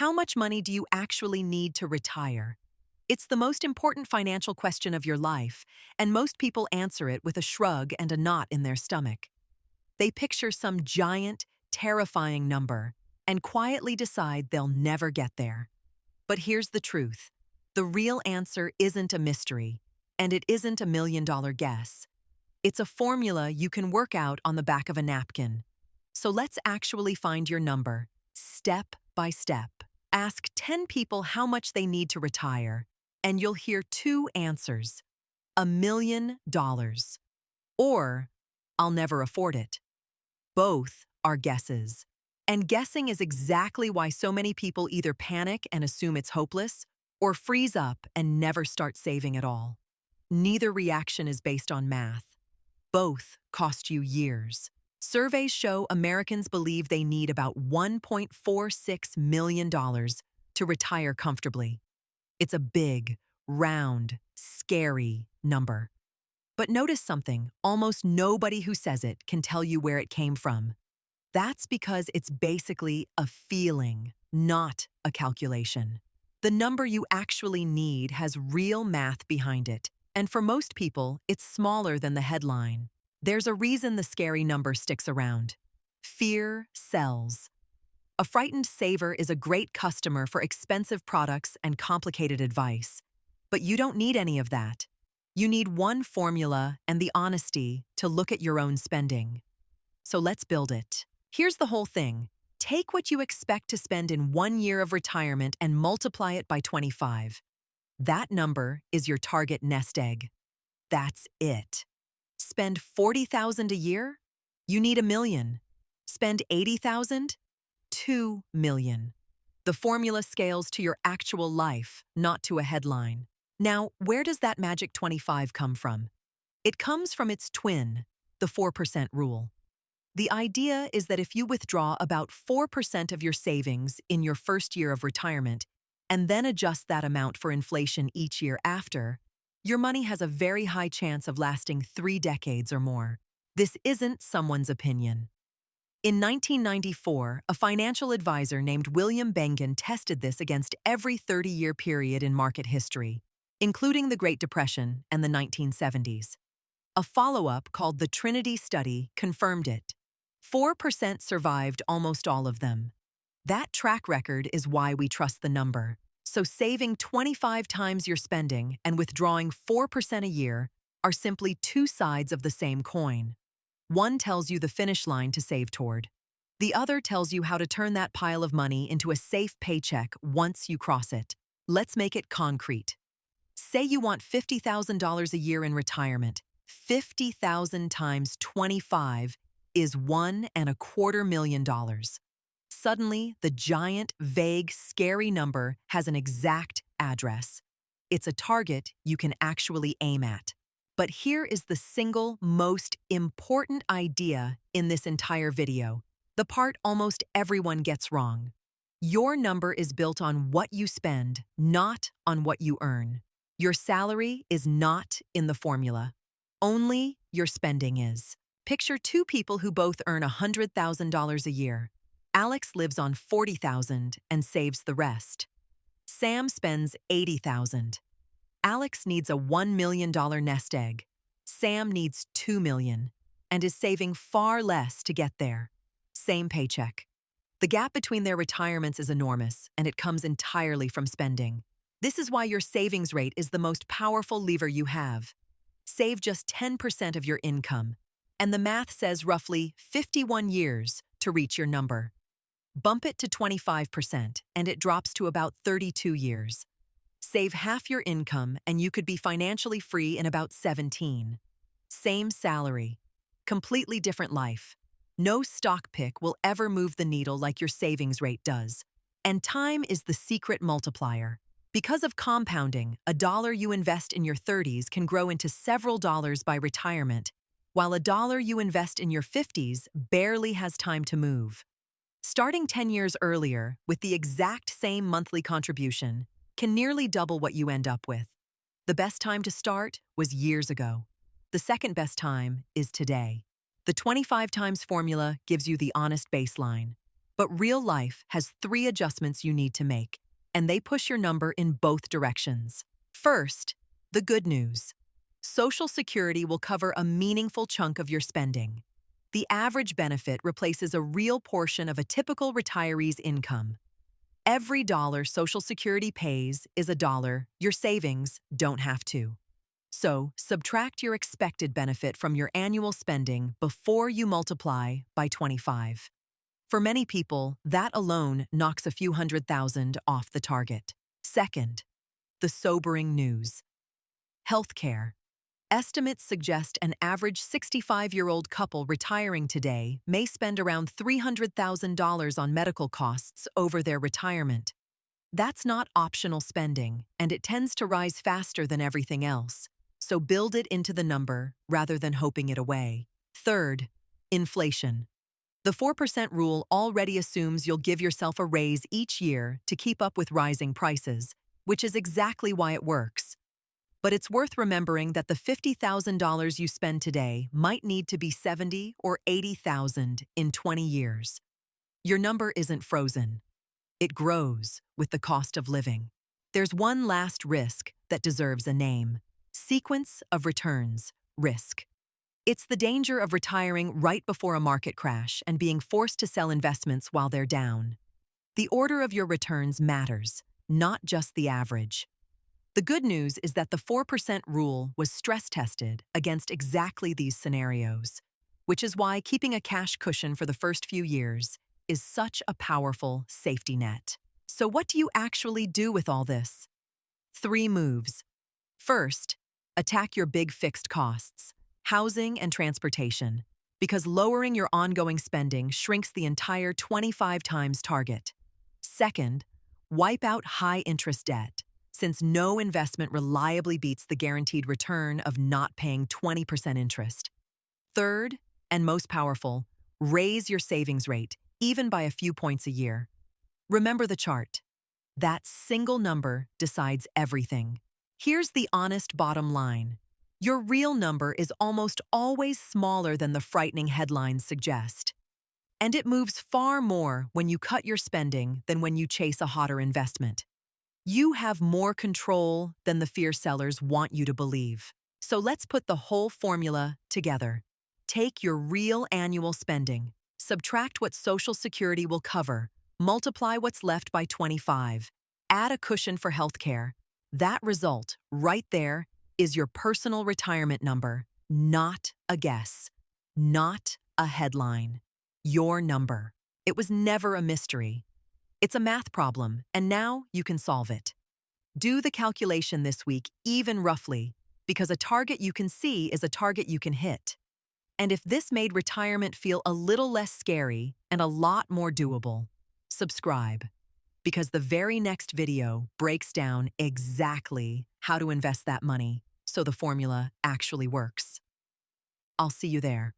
How much money do you actually need to retire? It's the most important financial question of your life, and most people answer it with a shrug and a knot in their stomach. They picture some giant, terrifying number and quietly decide they'll never get there. But here's the truth. The real answer isn't a mystery, and it isn't a million-dollar guess. It's a formula you can work out on the back of a napkin. So let's actually find your number, step by step. Ask 10 people how much they need to retire, and you'll hear two answers: $1 million, or I'll never afford it. Both are guesses. And guessing is exactly why so many people either panic and assume it's hopeless, or freeze up and never start saving at all. Neither reaction is based on math. Both cost you years. Surveys show Americans believe they need about $1.46 million to retire comfortably. It's a big, round, scary number. But notice something: almost nobody who says it can tell you where it came from. That's because it's basically a feeling, not a calculation. The number you actually need has real math behind it, and for most people, it's smaller than the headline. There's a reason the scary number sticks around. Fear sells. A frightened saver is a great customer for expensive products and complicated advice. But you don't need any of that. You need one formula and the honesty to look at your own spending. So let's build it. Here's the whole thing. Take what you expect to spend in 1 year of retirement and multiply it by 25. That number is your target nest egg. That's it. Spend $40,000 a year? You need $1 million. Spend $80,000? $2 million. The formula scales to your actual life, not to a headline. Now, where does that magic 25 come from? It comes from its twin, the 4% rule. The idea is that if you withdraw about 4% of your savings in your first year of retirement and then adjust that amount for inflation each year after, your money has a very high chance of lasting 3 decades or more. This isn't someone's opinion. In 1994, a financial advisor named William Bengen tested this against every 30-year period in market history, including the Great Depression and the 1970s. A follow-up called the Trinity Study confirmed it. 4% survived almost all of them. That track record is why we trust the number. So saving 25 times your spending and withdrawing 4% a year are simply two sides of the same coin. One tells you the finish line to save toward. The other tells you how to turn that pile of money into a safe paycheck once you cross it. Let's make it concrete. Say you want $50,000 a year in retirement. 50,000 times 25 is $1.25 million. Suddenly, the giant, vague, scary number has an exact address. It's a target you can actually aim at. But here is the single most important idea in this entire video, the part almost everyone gets wrong. Your number is built on what you spend, not on what you earn. Your salary is not in the formula. Only your spending is. Picture two people who both earn $100,000 a year. Alex lives on $40,000 and saves the rest. Sam spends $80,000. Alex needs a $1 million nest egg. Sam needs $2 million and is saving far less to get there. Same paycheck. The gap between their retirements is enormous, and it comes entirely from spending. This is why your savings rate is the most powerful lever you have. Save just 10% of your income, and the math says roughly 51 years to reach your number. Bump it to 25%, and it drops to about 32 years. Save half your income, and you could be financially free in about 17. Same salary. Completely different life. No stock pick will ever move the needle like your savings rate does. And time is the secret multiplier. Because of compounding, a dollar you invest in your 30s can grow into several dollars by retirement, while a dollar you invest in your 50s barely has time to move. Starting 10 years earlier with the exact same monthly contribution can nearly double what you end up with. The best time to start was years ago. The second best time is today. The 25 times formula gives you the honest baseline. But real life has 3 adjustments you need to make, and they push your number in both directions. First, the good news. Social Security will cover a meaningful chunk of your spending. The average benefit replaces a real portion of a typical retiree's income. Every dollar Social Security pays is a dollar your savings don't have to. So, subtract your expected benefit from your annual spending before you multiply by 25. For many people, that alone knocks a few $100,000 off the target. Second, the sobering news. Healthcare. Estimates suggest an average 65-year-old couple retiring today may spend around $300,000 on medical costs over their retirement. That's not optional spending, and it tends to rise faster than everything else. So build it into the number rather than hoping it away. Third, inflation. The 4% rule already assumes you'll give yourself a raise each year to keep up with rising prices, which is exactly why it works. But it's worth remembering that the $50,000 you spend today might need to be $70,000 or $80,000 in 20 years. Your number isn't frozen. It grows with the cost of living. There's one last risk that deserves a name: sequence of returns risk. It's the danger of retiring right before a market crash and being forced to sell investments while they're down. The order of your returns matters, not just the average. The good news is that the 4% rule was stress-tested against exactly these scenarios, which is why keeping a cash cushion for the first few years is such a powerful safety net. So what do you actually do with all this? 3 moves. First, attack your big fixed costs, housing and transportation, because lowering your ongoing spending shrinks the entire 25 times target. Second, wipe out high-interest debt, since no investment reliably beats the guaranteed return of not paying 20% interest. Third, and most powerful, raise your savings rate, even by a few points a year. Remember the chart. That single number decides everything. Here's the honest bottom line. Your real number is almost always smaller than the frightening headlines suggest. And it moves far more when you cut your spending than when you chase a hotter investment. You have more control than the fear sellers want you to believe. So let's put the whole formula together. Take your real annual spending, subtract what Social Security will cover, multiply what's left by 25, add a cushion for healthcare. That result, right there, is your personal retirement number, not a guess, not a headline. Your number. It was never a mystery. It's a math problem, and now you can solve it. Do the calculation this week, even roughly, because a target you can see is a target you can hit. And if this made retirement feel a little less scary and a lot more doable, subscribe, because the very next video breaks down exactly how to invest that money so the formula actually works. I'll see you there.